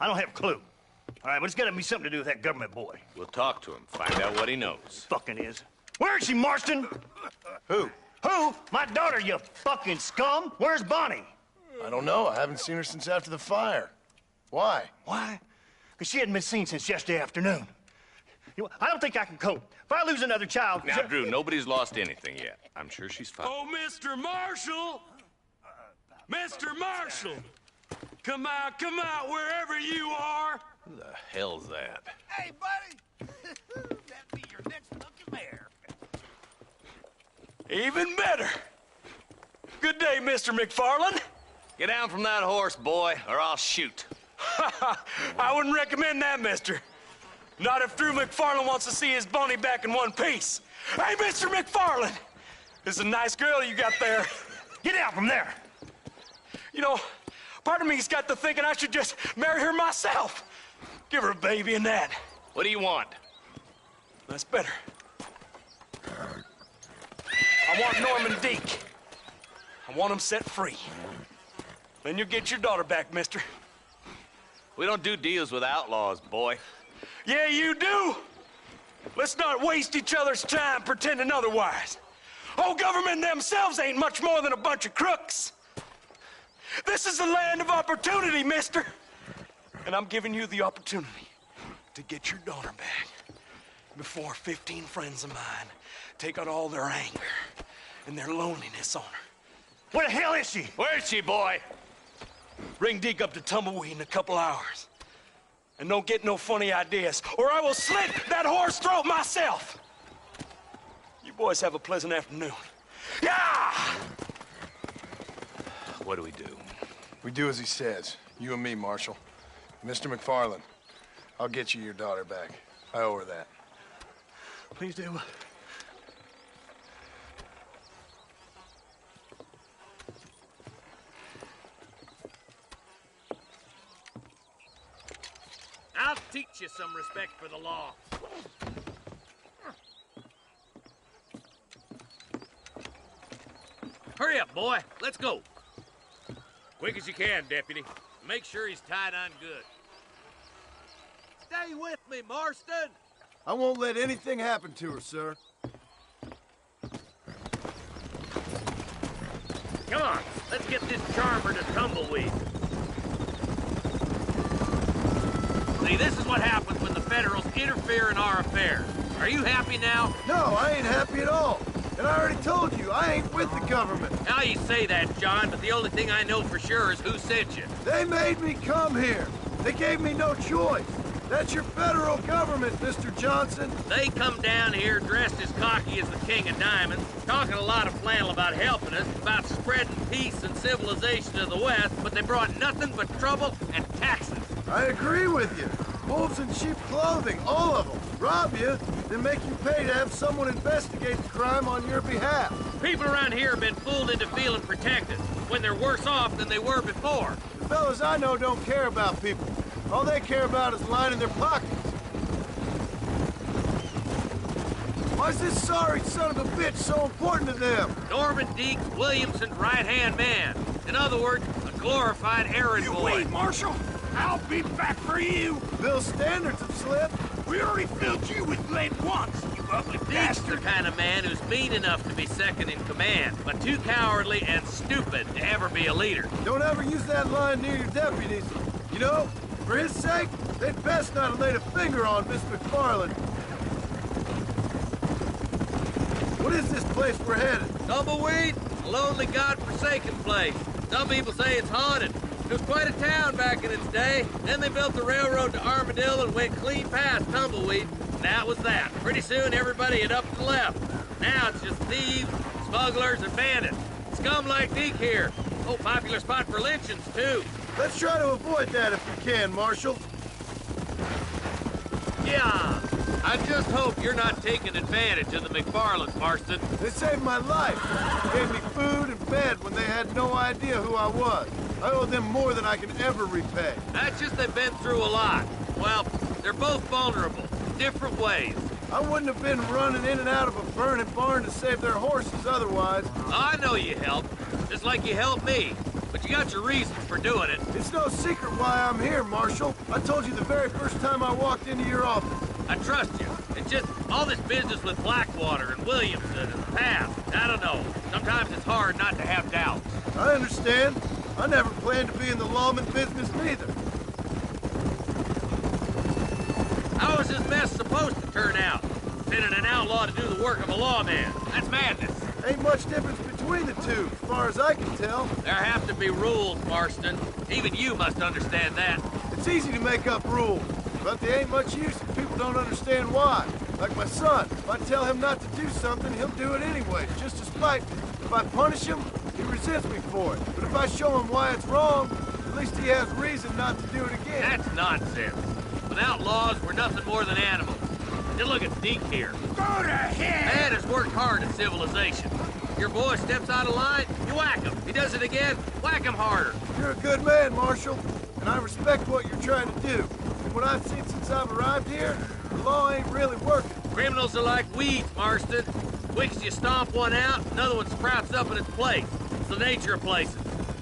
I don't have a clue. All right, but it's gotta be something to do with that government boy. We'll talk to him, find out what he knows. Fucking is. Where is she, Marston? Who? Who? My daughter, you fucking scum. Where's Bonnie? I don't know. I haven't seen her since after the fire. Why? Why? Because she hadn't been seen since yesterday afternoon. You know, I don't think I can cope. If I lose another child... Now, Drew, nobody's lost anything yet. I'm sure she's fine. Oh, Mr. Marshall! Mr. Marshall! Come out, wherever you are! Who the hell's that? Hey, buddy! That'd be your next lucky mare. Even better! Good day, Mr. McFarland. Get down from that horse, boy, or I'll shoot. I wouldn't recommend that, mister. Not if Drew McFarland wants to see his Boney back in one piece. Hey, Mr. McFarland! This is a nice girl you got there. Get out from there! You know, part of me's got to thinking I should just marry her myself. Give her a baby and that. What do you want? That's better. I want Norman Deek. I want him set free. Then you'll get your daughter back, mister. We don't do deals with outlaws, boy. Yeah, you do. Let's not waste each other's time pretending otherwise. Oh, government themselves ain't much more than a bunch of crooks. This is the land of opportunity, mister. And I'm giving you the opportunity to get your daughter back before 15 friends of mine take out all their anger and their loneliness on her. Where the hell is she? Where is she, boy? Bring Deke up to Tumbleweed in a couple hours. And don't get no funny ideas, or I will slit that horse throat myself. You boys have a pleasant afternoon. Yeah! What do we do? We do as he says. You and me, Marshal. Mr. McFarland, I'll get you your daughter back. I owe her that. Please do. I'll teach you some respect for the law. Hurry up, boy. Let's go. Quick as you can, deputy. Make sure he's tied on good. Stay with me, Marston. I won't let anything happen to her, sir. Come on, let's get this charmer to Tumbleweed. See, this is what happens when the Federals interfere in our affairs. Are you happy now? No, I ain't happy at all. And I already told you, I ain't with the government. Now you say that, John, but the only thing I know for sure is who sent you. They made me come here. They gave me no choice. That's your federal government, Mr. Johnson. They come down here dressed as cocky as the King of Diamonds, talking a lot of flannel about helping us, about spreading peace and civilization to the West, but they brought nothing but trouble and taxes. I agree with you. Wolves in sheep clothing, all of them. Rob you, then make you pay to have someone investigate the crime on your behalf. People around here have been fooled into feeling protected, when they're worse off than they were before. The fellas I know don't care about people. All they care about is lining their pockets. Why's this sorry son of a bitch so important to them? Norman Deek's Williamson's right-hand man. In other words, a glorified errand boy. Wait, Marshal! I'll be back for you! Bill's standards have slipped. We already filled you with lead once, you ugly Deek's the bastard! kind of man who's mean enough to be second in command, but too cowardly and stupid to ever be a leader. Don't ever use that line near your deputies. You know, for his sake, they'd best not have laid a finger on Miss McFarland. What is this place we're headed? Tumbleweed, a lonely, god-forsaken place. Some people say it's haunted. It was quite a town back in its day. Then they built the railroad to Armadillo and went clean past Tumbleweed. And that was that. Pretty soon everybody had up and left. Now it's just thieves, smugglers, and bandits. Scum like Deke here. Oh, popular spot for lynchings, too. Let's try to avoid that if we can, Marshal. Yeah. I just hope you're not taking advantage of the McFarlands, Marston. They saved my life. Gave me food and bed when they had no idea who I was. I owe them more than I can ever repay. That's just they've been through a lot. Well, they're both vulnerable, different ways. I wouldn't have been running in and out of a burning barn to save their horses otherwise. I know you helped, just like you helped me. but you got your reasons for doing it. It's no secret why I'm here, Marshal. I told you the very first time I walked into your office. I trust you. It's just all this business with Blackwater and Williamson and the past. I don't know. Sometimes it's hard not to have doubts. I understand. I never planned to be in the lawman business neither. How is this mess supposed to turn out? Sending an outlaw to do the work of a lawman. That's madness. Ain't much difference between the two, as far as I can tell. There have to be rules, Marston. Even you must understand that. It's easy to make up rules, but they ain't much use if people don't understand why. Like my son, if I tell him not to do something, he'll do it anyway, just to spite me. If I punish him, he resents me for it. But if I show him why it's wrong, at least he has reason not to do it again. That's nonsense. Without laws, we're nothing more than animals. Just look at Deke here. Go to hell! Man has worked hard at civilization. Your boy steps out of line, you whack him. He does it again, whack him harder. You're a good man, Marshal, and I respect what you're trying to do. And what I've seen since I've arrived here, the law ain't really working. Criminals are like weeds, Marston. Quick as you stomp one out, another one sprouts up in its place. It's the nature of places.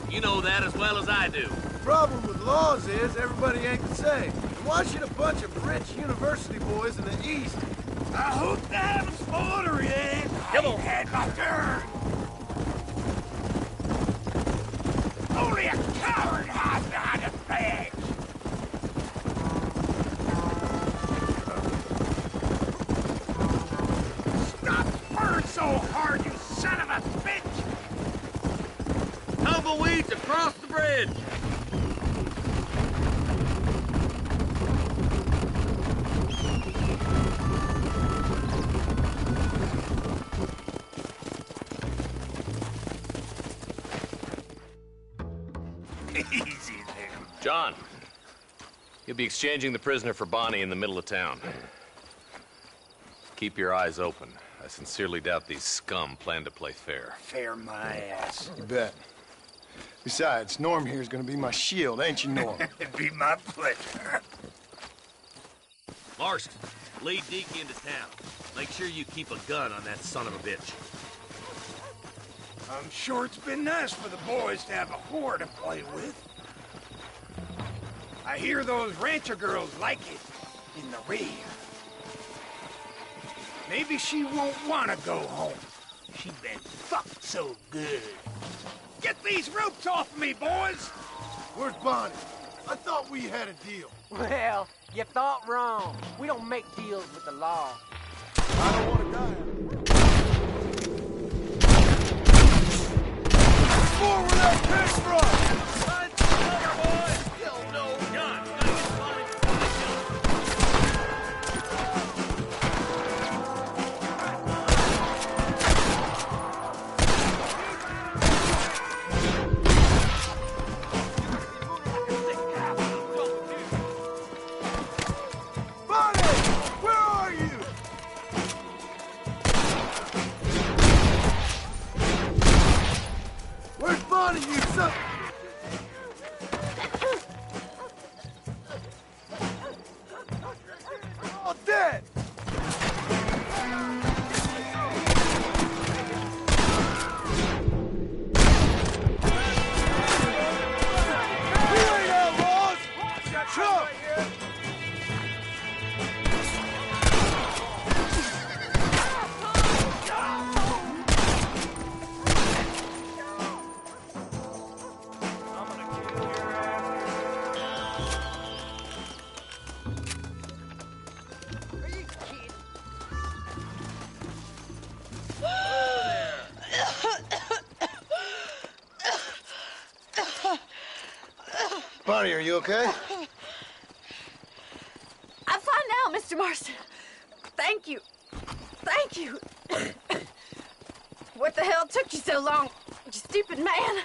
You know that as well as I do. The problem with laws is everybody ain't the same. And why should a bunch of rich university boys in the East... I hope to have a spoiler in. Come on. I had my turn. Only a coward hides behind a badge. Stop purring so hard, you son of a bitch! Tumbleweeds across the bridge. Easy there. John, you'll be exchanging the prisoner for Bonnie in the middle of town. Keep your eyes open. I sincerely doubt these scum plan to play fair. Fair my ass. You bet. Besides, Norm here's gonna be my shield, ain't you, Norm? It'd be my pleasure. Marston, lead Deke into town. Make sure you keep a gun on that son of a bitch. I'm sure it's been nice for the boys to have a whore to play with. I hear those rancher girls like it in the rear. Maybe she won't want to go home. She's been fucked so good. Get these ropes off me, boys! Where's Bonnie? I thought we had a deal. Well, you thought wrong. We don't make deals with the law. I don't want to die. More where that came from! Bonnie, are you okay? I'm fine now, Mr. Marston. Thank you. Thank you. What the hell took you so long, you stupid man?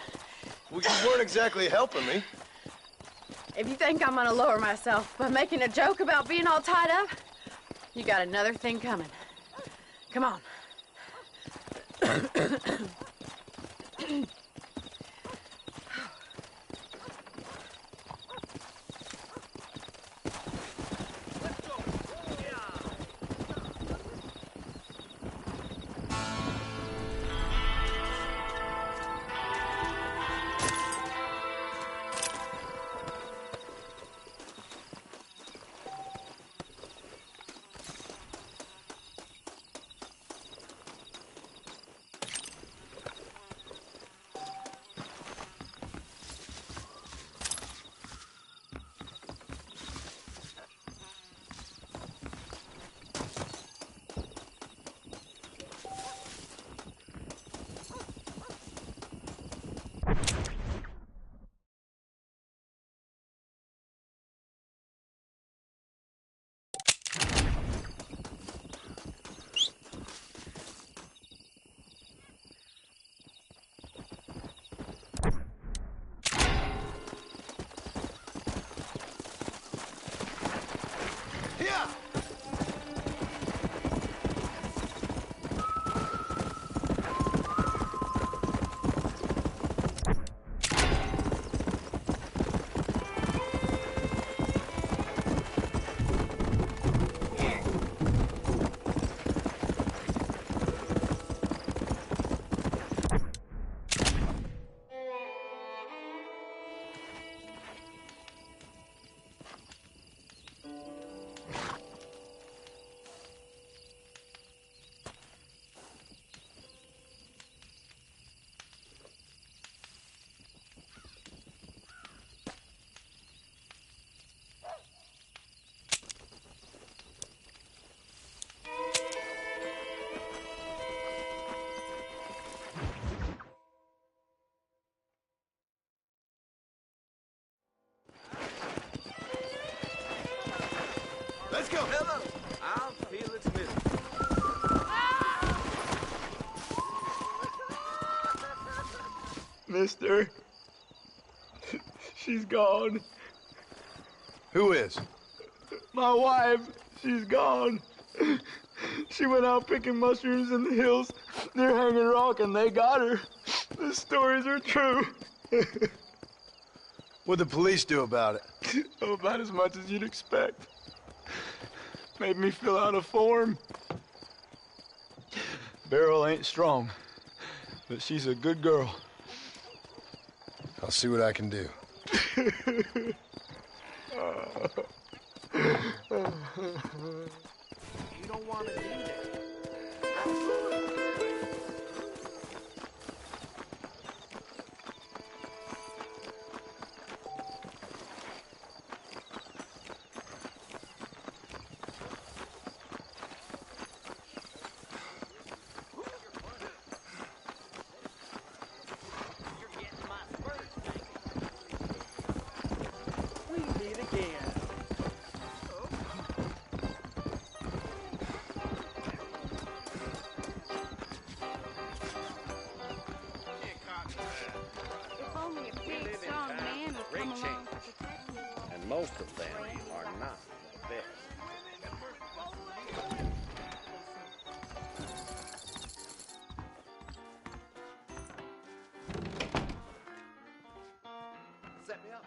Well, you weren't exactly helping me. If you think I'm gonna lower myself by making a joke about being all tied up, you got another thing coming. Come on. Let's go. Hello. I'll feel its misery. Mister, she's gone. Who is? My wife, she's gone. She went out picking mushrooms in the hills near Hanging Rock, and they got her. The stories are true. What'd the police do about it? Oh, about as much as you'd expect. Made me fill out a form. Beryl ain't strong, but she's a good girl. I'll see what I can do. You don't want to do that. We meet again. If only a big, strong man would come along to protect you. And most of them are not the best. Set me up.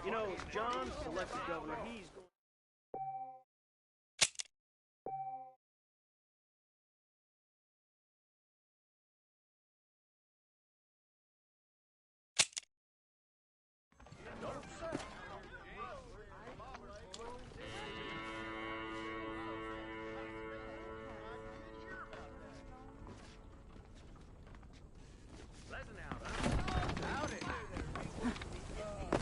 You know, John's elected governor. He's going.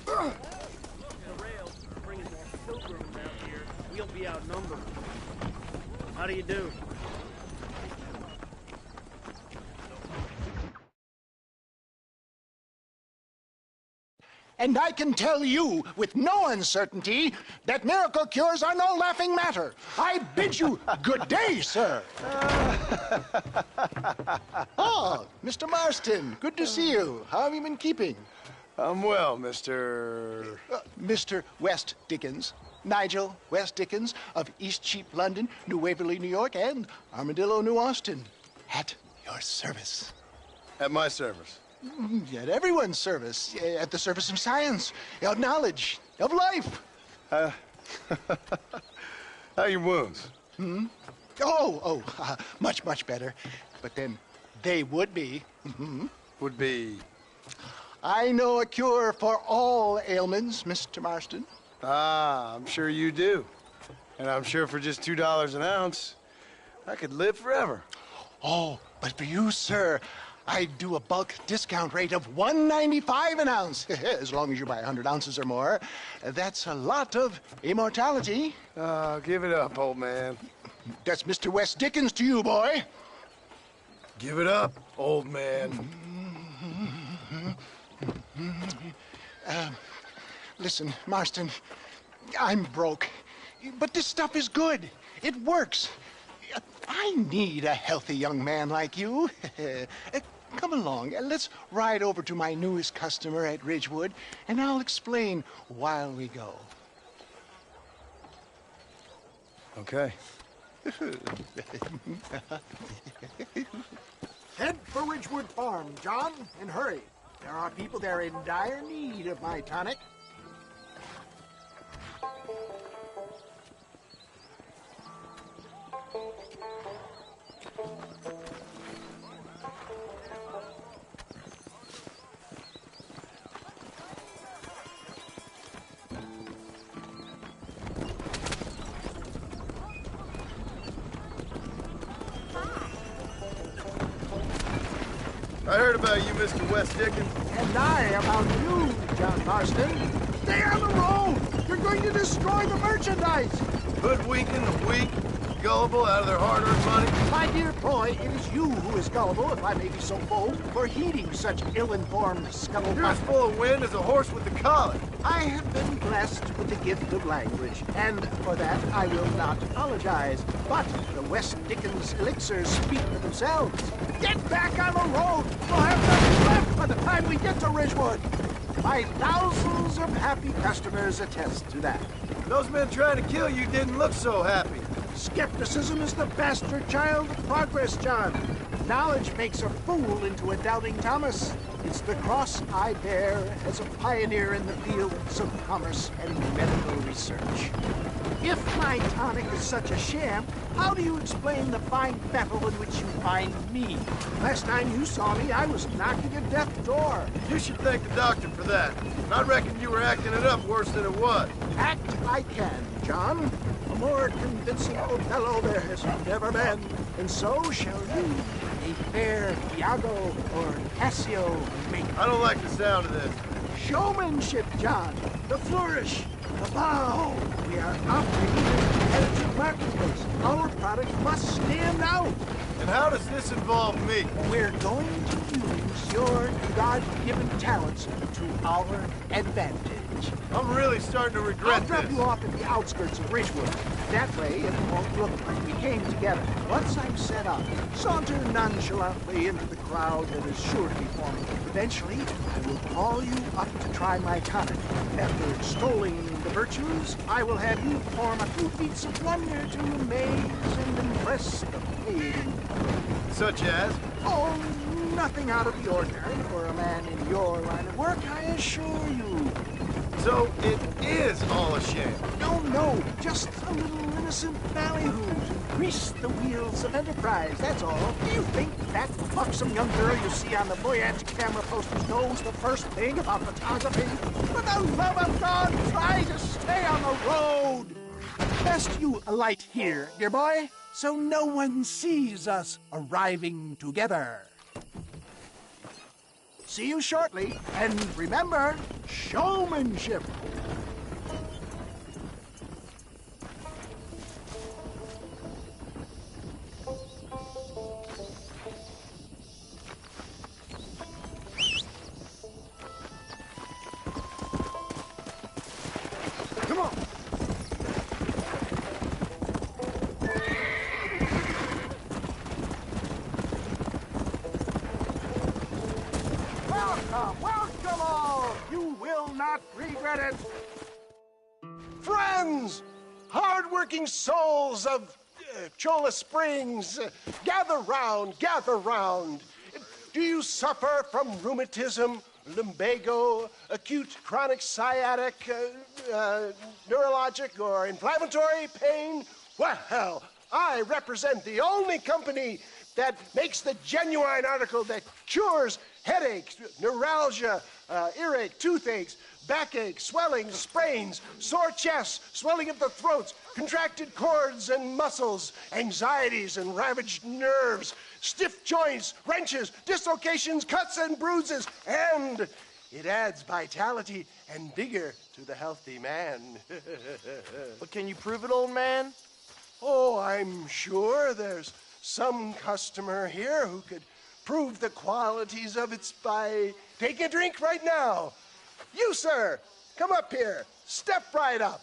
The rails are bringing more pilgrims out here. We'll be outnumbered. How do you do? And I can tell you with no uncertainty that miracle cures are no laughing matter. I bid you good day, sir. Oh, Mr. Marston, good to see you. How have you been keeping? I'm well, Mr. Mr. West Dickens. Nigel West Dickens of Eastcheap, London, New Waverly, New York, and Armadillo, New Austin. At your service. At my service. At everyone's service. At the service of science, of knowledge, of life. How are your wounds? Much, much better. But then they would be. Would be... I know a cure for all ailments, Mr. Marston. Ah, I'm sure you do. And I'm sure for just $2 an ounce, I could live forever. Oh, but for you, sir, I do a bulk discount rate of $1.95 an ounce, as long as you buy 100 ounces or more. That's a lot of immortality. Give it up, old man. That's Mr. West Dickens to you, boy. Give it up, old man. Listen, Marston, I'm broke, but this stuff is good. It works. I need a healthy young man like you. Come along, let's ride over to my newest customer at Ridgewood, and I'll explain while we go. Okay. Head for Ridgewood Farm, John, and hurry. There are people there in dire need of my tonic. I heard about you, Mr. West Dickens. And I about you, John Marston. Stay on the road! You're going to destroy the merchandise! Hoodwinking the weak, gullible out of their hard-earned money. My dear boy, it is you who is gullible, if I may be so bold, for heeding such ill-informed scuttlebutt. You're as full of wind as a horse with the collar. I have been blessed with the gift of language, and for that I will not apologize. But the West Dickens elixirs speak for themselves. Get back on the road! We'll have nothing left by the time we get to Ridgewood. My thousands of happy customers attest to that. Those men trying to kill you didn't look so happy. Skepticism is the bastard child of progress, John. Knowledge makes a fool into a doubting Thomas. It's the cross I bear as a pioneer in the fields of commerce and medical research. If my tonic is such a sham, how do you explain the fine battle in which you find me? Last time you saw me, I was knocking at death's door. You should thank the doctor for that. And I reckon you were acting it up worse than it was. Act I can, John. A more convincing Othello there has never been. And so shall you, a fair Iago or Cassio make. I don't like the sound of this. Showmanship, John. The flourish. The bow. We are operating in a competitive marketplace. Our product must stand out. And how does this involve me? We're going to use your God-given talents to our advantage. I'm really starting to regret I'll drop this. you off at the outskirts of Ridgewood. That way, it won't look like we came together. Once I'm set up, saunter nonchalantly into the crowd that is sure to be forming. Eventually, I will call you up to try my tonic. After extolling the virtues, I will have you perform a few feats of wonder to amaze and impress the paying. Such as? Oh, nothing out of the ordinary for a man in your line of work, I assure you. So it is all a sham. No, just a little innocent ballyhoo to grease the wheels of enterprise, that's all. Do you think that buxom young girl you see on the Voyage camera posters knows the first thing about photography? For the love of God, try to stay on the road! Best you alight here, dear boy, so no one sees us arriving together. See you shortly, and remember, showmanship. Come on. Welcome all! You will not regret it! Friends! Hard-working souls of Cholla Springs, gather round, gather round. Do you suffer from rheumatism, lumbago, acute chronic sciatic, neurologic, or inflammatory pain? Well, I represent the only company that makes the genuine article that cures headaches, neuralgia, earache, toothaches, backache, swelling, sprains, sore chests, swelling of the throats, contracted cords and muscles, anxieties and ravaged nerves, stiff joints, wrenches, dislocations, cuts and bruises, and it adds vitality and vigor to the healthy man. But can you prove it, old man? Oh, I'm sure there's some customer here who could prove the qualities of it by taking a drink right now. You, sir, come up here. Step right up.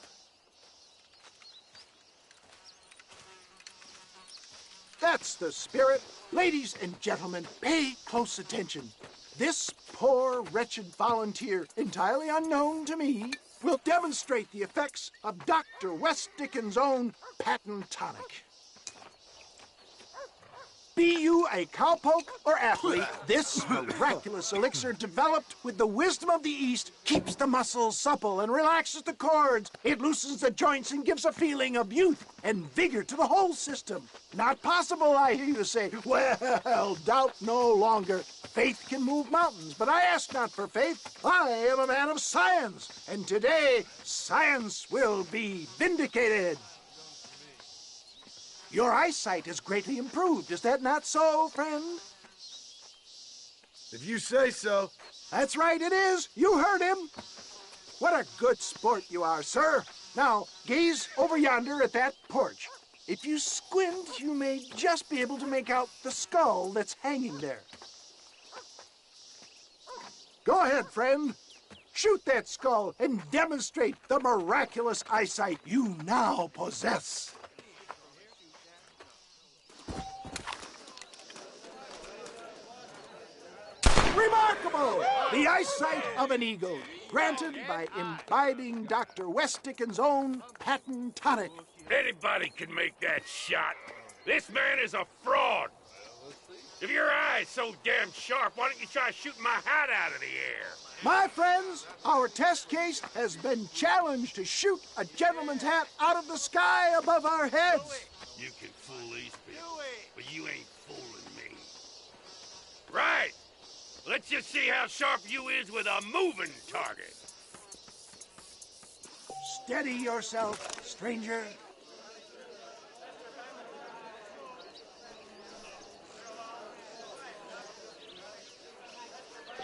That's the spirit. Ladies and gentlemen, pay close attention. This poor, wretched volunteer, entirely unknown to me, will demonstrate the effects of Dr. West Dickens' own patent tonic. Be you a cowpoke or athlete, this miraculous elixir developed with the wisdom of the East keeps the muscles supple and relaxes the cords. It loosens the joints and gives a feeling of youth and vigor to the whole system. Not possible, I hear you say. Well, doubt no longer. Faith can move mountains, but I ask not for faith. I am a man of science, and today science will be vindicated. Your eyesight has greatly improved. Is that not so, friend? If you say so. That's right, it is. You heard him. What a good sport you are, sir. Now, gaze over yonder at that porch. If you squint, you may just be able to make out the skull that's hanging there. Go ahead, friend. Shoot that skull and demonstrate the miraculous eyesight you now possess. Remarkable! The eyesight of an eagle, granted by imbibing Dr. West Dickens' own patent tonic. Anybody can make that shot. This man is a fraud. If your eye's so damn sharp, why don't you try shooting my hat out of the air? My friends, our test case has been challenged to shoot a gentleman's hat out of the sky above our heads. You can fool these people, but you ain't fooling me. Right. Let's just see how sharp you is with a moving target. Steady yourself, stranger.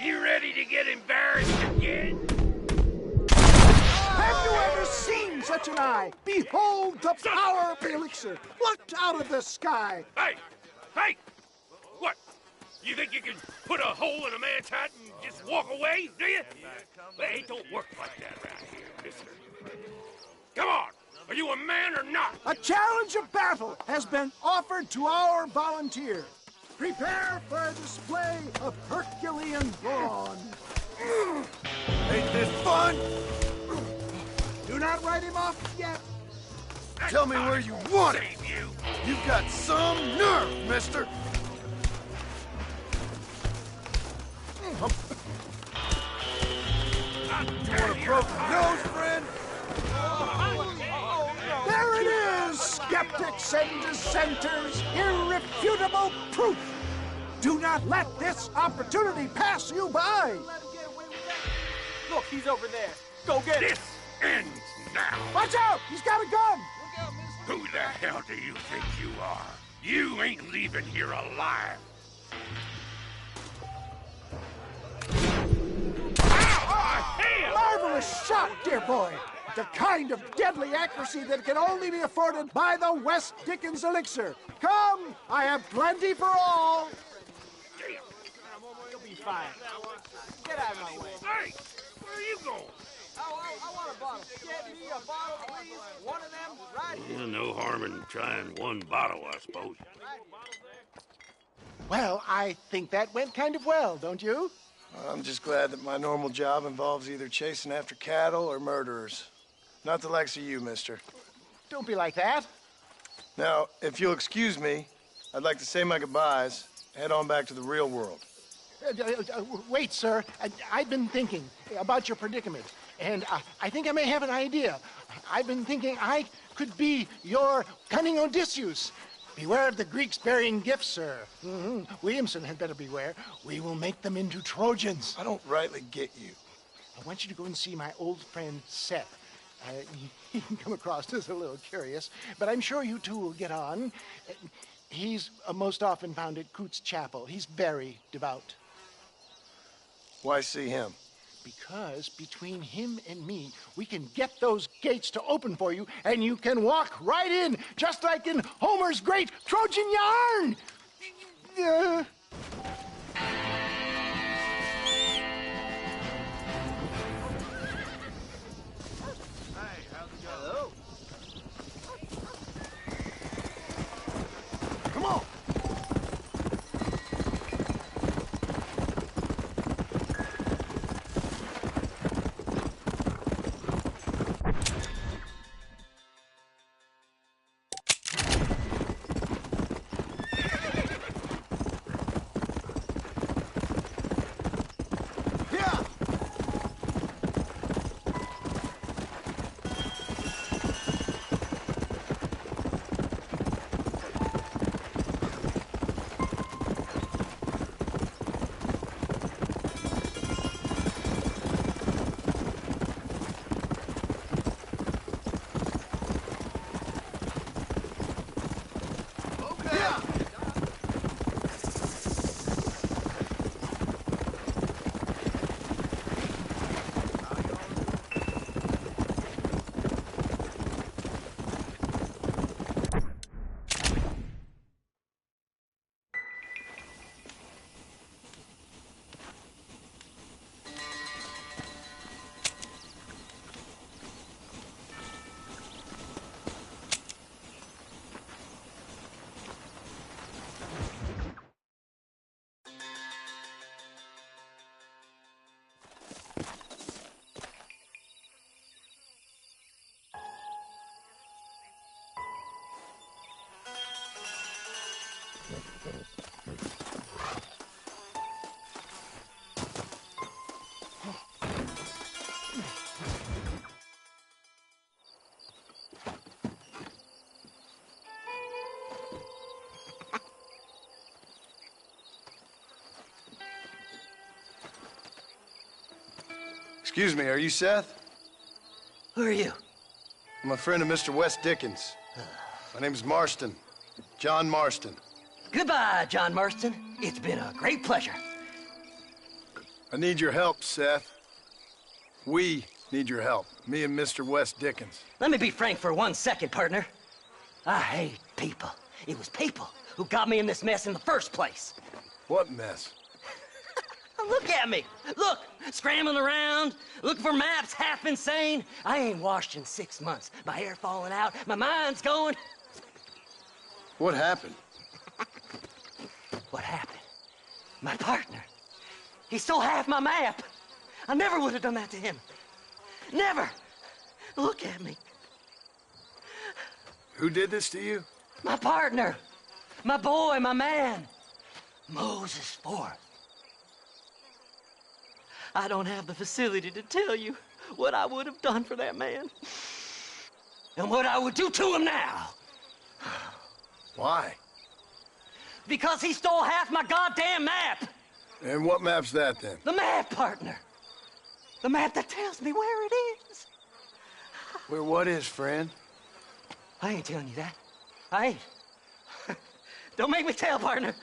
You ready to get embarrassed again? Have you ever seen such an eye? Behold the power of the elixir, plucked out of the sky. Hey! Hey! What? You think you can put a hole in a man's hat and just walk away, do you? Hey, it don't work like that around here, mister. Come on! Are you a man or not? A challenge of battle has been offered to our volunteer. Prepare for a display of Herculean brawn. Ain't this fun? Do not write him off yet. Tell me where you want it. You've got some nerve, mister. You want a broken nose, friend? There it is, skeptics and dissenters, irrefutable proof. Do not let this opportunity pass you by. Look, he's over there. Go get him. This ends now. Watch out! He's got a gun! Who the hell do you think you are? You ain't leaving here alive. Marvelous shot, dear boy. The kind of deadly accuracy that can only be afforded by the West Dickens elixir. Come, I have plenty for all. You'll be fine. Get out of my way. Hey, where are you going? I want a bottle. Get me a bottle, please. One of them right here. No harm in trying one bottle, I suppose. Well, I think that went kind of well, don't you? I'm just glad that my normal job involves either chasing after cattle or murderers. Not the likes of you, mister. Don't be like that. Now, if you'll excuse me, I'd like to say my goodbyes, head on back to the real world. Wait, sir. I've been thinking about your predicament, and I think I may have an idea. I've been thinking I could be your cunning Odysseus. Beware of the Greeks burying gifts, sir. Williamson had better beware. We will make them into Trojans. I don't rightly get you. I want you to go and see my old friend Seth. He can come across as a little curious, but I'm sure you two will get on. He's most often found at Coots Chapel. He's very devout. Why see him? Because between him and me, we can get those gates to open for you, and you can walk right in, just like in Homer's great Trojan yarn. Come on. Excuse me, are you Seth? Who are you? I'm a friend of Mr. Wes Dickens. My name's Marston. John Marston. Goodbye, John Marston. It's been a great pleasure. I need your help, Seth. We need your help. Me and Mr. Wes Dickens. Let me be frank for 1 second, partner. I hate people. It was people who got me in this mess in the first place. What mess? Look at me. Look, scrambling around, looking for maps, half insane. I ain't washed in 6 months. My hair falling out, my mind's going. What happened? What happened? My partner. He stole half my map. I never would have done that to him. Never. Look at me. Who did this to you? My partner. My boy, my man. Moses Forth. I don't have the facility to tell you what I would have done for that man. And what I would do to him now. Why? Because he stole half my goddamn map. And what map's that, then? The map, partner. The map that tells me where it is. Where what is, friend? I ain't telling you that. I ain't. Don't make me tell, partner.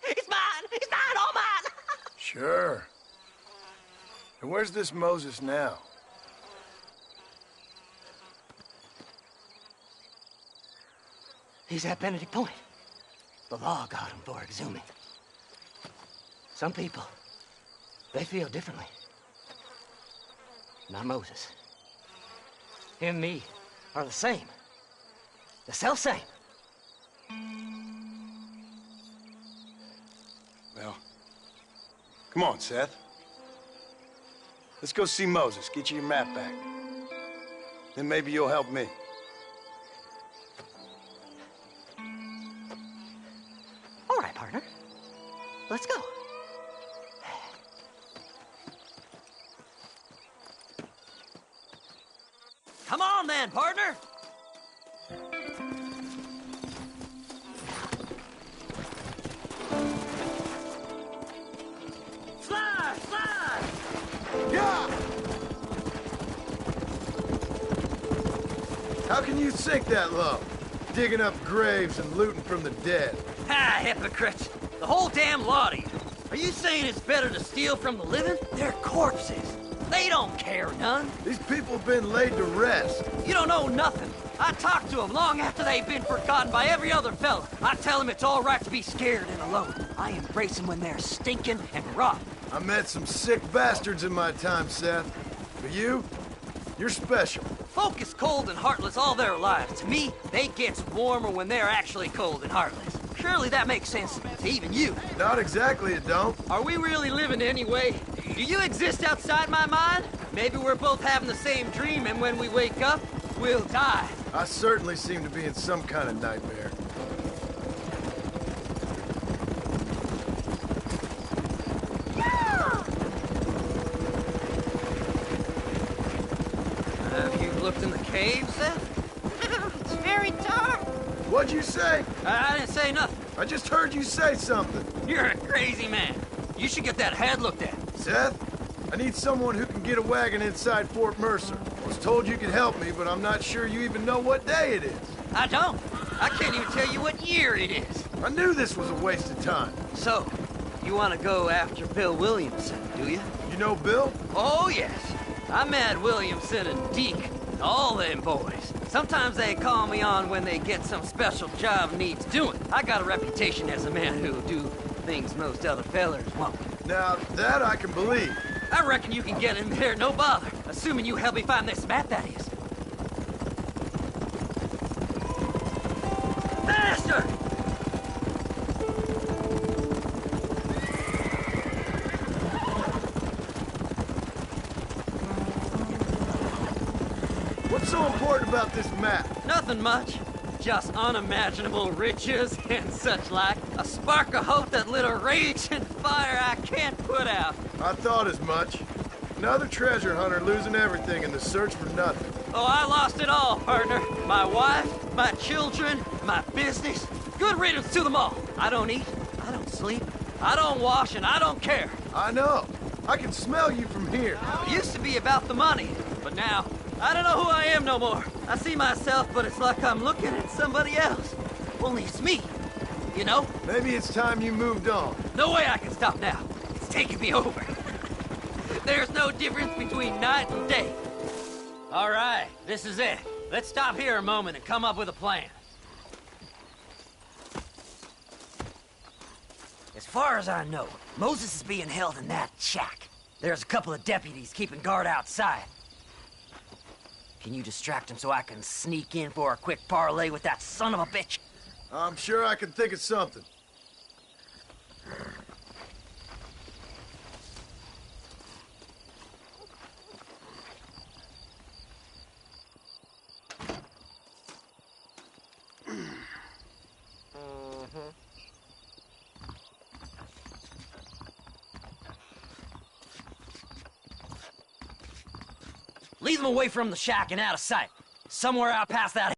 It's mine! It's mine! All mine! Sure. And where's this Moses now? He's at Benedict Point. The law got him for exhuming. Some people, they feel differently. Not Moses. Him and me are the same. The self-same. Well, come on, Seth. Let's go see Moses, get you your map back. Then maybe you'll help me. All right, partner. Let's go. Come on then, partner. Slide, slide. Yeah! How can you sink that low? Digging up graves and looting from the dead. Ah, hypocrites. The whole damn lot of you. Are you saying it's better to steal from the living? They're corpses. They don't care none. These people have been laid to rest. You don't know nothing. I talked to them long after they've been forgotten by every other fella. I tell them it's all right to be scared and alone. I embrace them when they're stinking and rotten. I met some sick bastards in my time, Seth. But you're special. Folk is cold and heartless all their lives. To me, they gets warmer when they're actually cold and heartless. Surely that makes sense to even you. Not exactly, it don't. Are we really living anyway? Do you exist outside my mind? Maybe we're both having the same dream, and when we wake up, we'll die. I certainly seem to be in some kind of nightmare. Have you looked in the cave, Seth? It's very dark. What'd you say? I didn't say nothing. I just heard you say something. You're a crazy man. You should get that head looked at. Seth, I need someone who can get a wagon inside Fort Mercer. I was told you could help me, but I'm not sure you even know what day it is. I don't. I can't even tell you what year it is. I knew this was a waste of time. So, you want to go after Bill Williamson, do you? You know Bill? Oh, yes. I met Williamson and Deke, all them boys. Sometimes they call me on when they get some special job needs doing. I got a reputation as a man who'll do things most other fellers won't. Now, that I can believe. I reckon you can get in there, no bother. Assuming you help me find this map, that is. Faster! What's so important about this map? Nothing much. Just unimaginable riches and such like. A spark of hope that lit a raging fire I can't put out. I thought as much. Another treasure hunter losing everything in the search for nothing. Oh, I lost it all, partner. My wife, my children, my business. Good riddance to them all. I don't eat, I don't sleep, I don't wash, and I don't care. I know. I can smell you from here. It used to be about the money, but now, I don't know who I am no more. I see myself, but it's like I'm looking at somebody else. Only it's me, you know? Maybe it's time you moved on. No way I can stop now. It's taking me over. There's no difference between night and day. All right, this is it. Let's stop here a moment and come up with a plan. As far as I know, Moses is being held in that shack. There's a couple of deputies keeping guard outside. Can you distract him so I can sneak in for a quick parlay with that son of a bitch? I'm sure I can think of something. Lead them away from the shack and out of sight. Somewhere out past that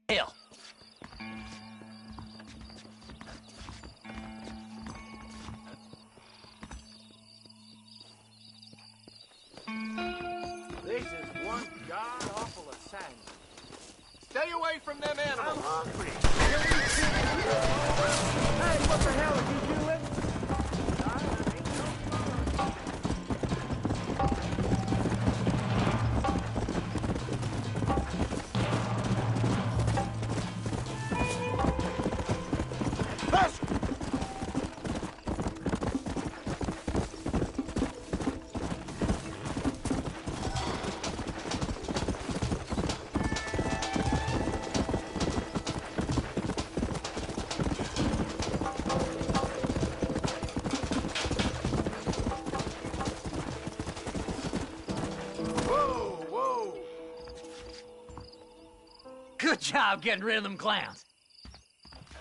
Hell. This is one god-awful assignment. Stay away from them animals. I'm hungry. Hey, what the hell are you doing? Good job getting rid of them clowns.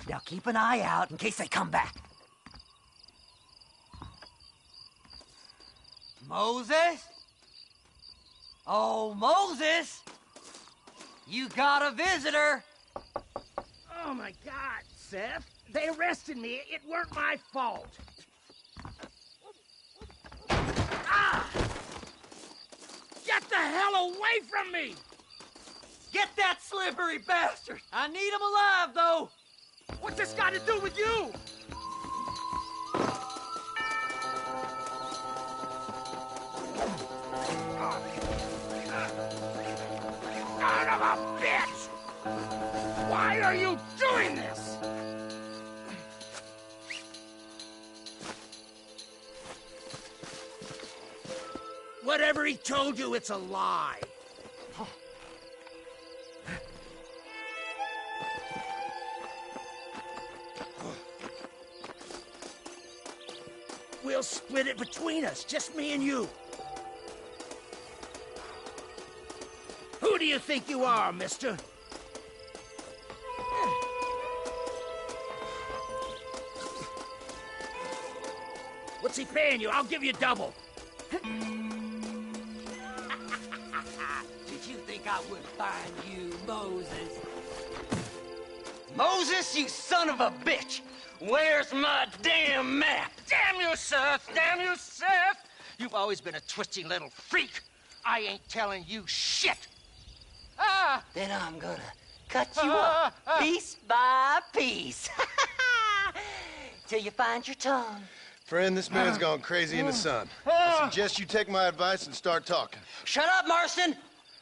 Now keep an eye out in case they come back. Moses? Oh, Moses! You got a visitor! Oh my God, Seth. They arrested me. It weren't my fault. Ah! Get the hell away from me! Get that slippery bastard! I need him alive, though! What's this got to do with you? Son of a bitch! Why are you doing this? Whatever he told you, it's a lie. We'll split it between us, just me and you. Who do you think you are, mister? What's he paying you? I'll give you double. Did you think I would find you, Moses? Moses, you son of a bitch! Where's my damn map? Damn you, Seth! Damn you, Seth! You've always been a twisty little freak. I ain't telling you shit. Ah! Then I'm gonna cut you up piece by piece. Till you find your tongue. Friend, this man's gone crazy in the sun. I suggest you take my advice and start talking. Shut up, Marston!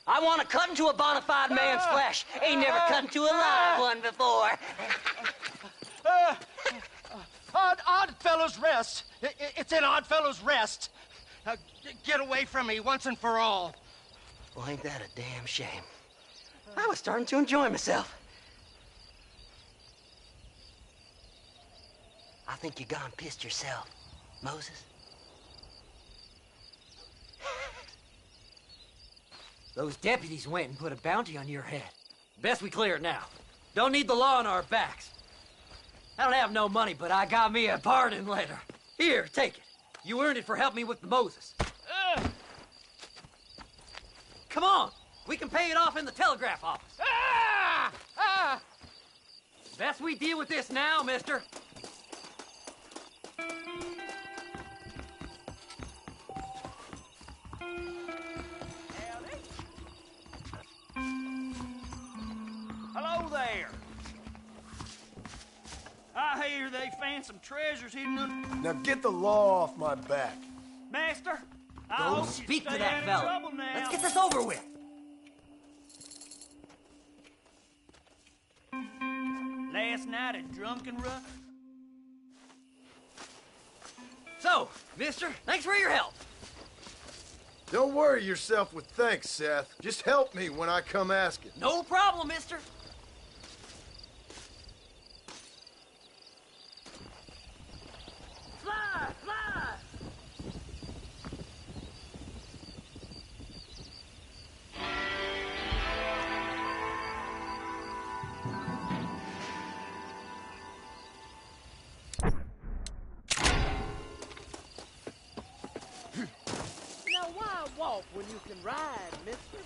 I want to cut into a bona fide man's flesh. Ain't never cut into a live one before. Oddfellows Rest. It's in Oddfellows Rest. Get away from me once and for all. Well, ain't that a damn shame? I was starting to enjoy myself. I think you gone pissed yourself, Moses. Those deputies went and put a bounty on your head. Best we clear it now. Don't need the law on our backs. I don't have no money, but I got me a pardon letter. Here, take it. You earned it for helping me with the Moses. Come on. We can pay it off in the telegraph office. Best we deal with this now, mister. Hello there. I hear they found some treasures hidden under... Now get the law off my back. Master, I Go hope speak you to stay that out of fella. trouble now. Let's get this over with. Last night at Drunken Ruck. So, mister, thanks for your help. Don't worry yourself with thanks, Seth. Just help me when I come asking. No problem, mister. Fly, fly! Now why walk when you can ride, mister?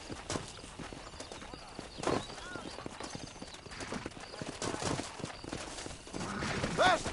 Faster!